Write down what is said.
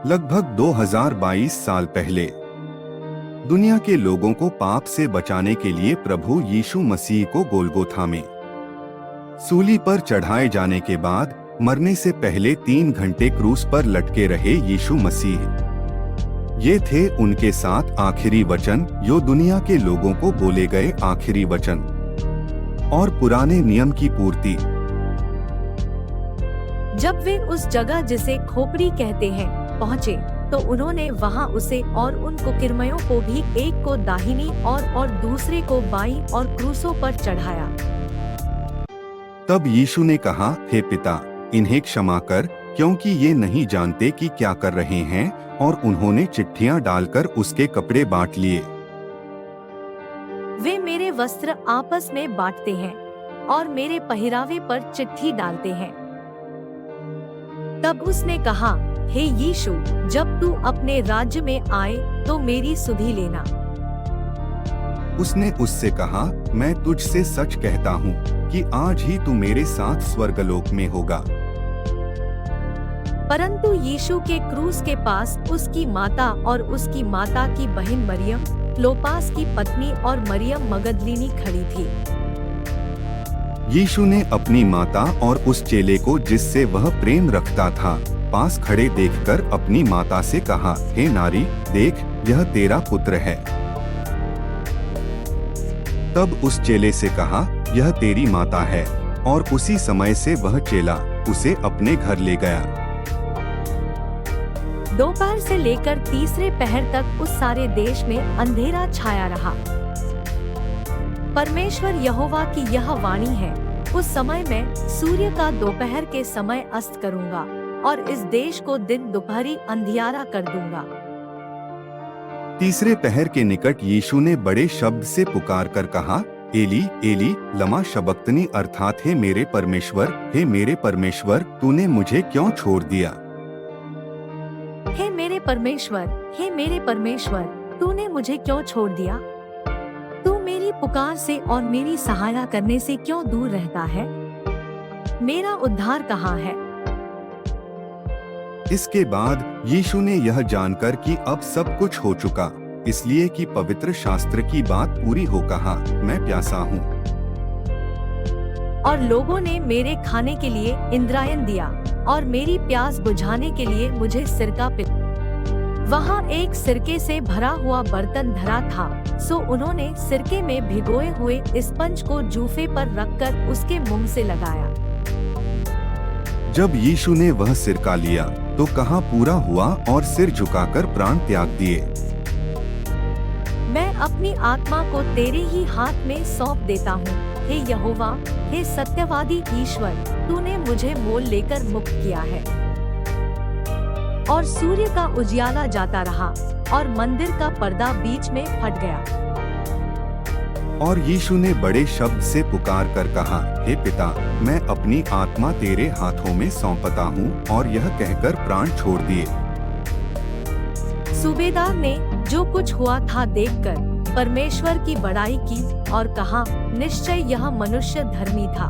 लगभग 2022 साल पहले दुनिया के लोगों को पाप से बचाने के लिए प्रभु यीशु मसीह को गोलगोथा में सूली पर चढ़ाए जाने के बाद मरने से पहले 3 घंटे क्रूस पर लटके रहे यीशु मसीह। ये थे उनके साथ आखिरी वचन, जो दुनिया के लोगों को बोले गए आखिरी वचन और पुराने नियम की पूर्ति। जब वे उस जगह जिसे खोपड़ी कहते हैं पहुँचे, तो उन्होंने वहां उसे और उन कुकिरमयों को भी, एक को दाहिनी और दूसरे को बाईं और क्रूसों पर चढ़ाया। तब यीशु ने कहा, हे पिता, इन्हें क्षमा कर, क्योंकि ये नहीं जानते कि क्या कर रहे हैं। और उन्होंने चिट्ठियां डालकर उसके कपड़े बांट लिए। वे मेरे वस्त्र आपस में बांटते हैं और मेरे पहरावे पर चिट्ठी डालते हैं। तब उसने कहा, हे यीशु, जब तू अपने राज्य में आए तो मेरी सुधि लेना। उसने उससे कहा, मैं तुझसे सच कहता हूँ कि आज ही तू मेरे साथ स्वर्गलोक में होगा। परंतु यीशु के क्रूस के पास उसकी माता और उसकी माता की बहन मरियम, क्लोपास की पत्नी, और मरियम मगदलीनी खड़ी थी। यीशु ने अपनी माता और उस चेले को जिससे वह प्रेम रखता था पास खड़े देखकर अपनी माता से कहा, हे नारी, देख, यह तेरा पुत्र है। तब उस चेले से कहा, यह तेरी माता है। और उसी समय से वह चेला उसे अपने घर ले गया। दोपहर से लेकर तीसरे पहर तक उस सारे देश में अंधेरा छाया रहा। परमेश्वर यहोवा की यह वाणी है, उस समय मैं सूर्य का दोपहर के समय अस्त करूंगा और इस देश को दिन दोपहरी अंधियारा कर दूंगा। तीसरे पहर के निकट यीशु ने बड़े शब्द से पुकार कर कहा, एली एली लमा शबक्तनी, अर्थात हे मेरे परमेश्वर, तूने मुझे क्यों छोड़ दिया। हे मेरे परमेश्वर, तूने मुझे क्यों छोड़ दिया। तू मेरी पुकार से और मेरी सहायता करने से क्यों दूर रहता है। मेरा उद्धार कहाँ है। इसके बाद यीशु ने यह जानकर कि अब सब कुछ हो चुका, इसलिए कि पवित्र शास्त्र की बात पूरी हो, कहा, मैं प्यासा हूँ। और लोगों ने मेरे खाने के लिए इंद्रायण दिया और मेरी प्यास बुझाने के लिए मुझे सिरका पिलाया। वहाँ एक सिरके से भरा हुआ बर्तन धरा था, सो उन्होंने सिरके में भिगोए हुए स्पंज को जूफे पर रखकर उसके मुंह से लगाया। जब यीशु ने वह सिरका लिया तो कहा, पूरा हुआ, और सिर झुकाकर प्राण त्याग दिए। मैं अपनी आत्मा को तेरे ही हाथ में सौंप देता हूँ। हे यहोवा, हे सत्यवादी ईश्वर, तूने मुझे मोल लेकर मुक्त किया है। और सूर्य का उजियाला जाता रहा और मंदिर का पर्दा बीच में फट गया। और यीशु ने बड़े शब्द से पुकार कर कहा, हे पिता, मैं अपनी आत्मा तेरे हाथों में सौंपता हूँ। और यह कहकर प्राण छोड़ दिए। सूबेदार ने जो कुछ हुआ था देखकर परमेश्वर की बड़ाई की और कहा, निश्चय यह मनुष्य धर्मी था।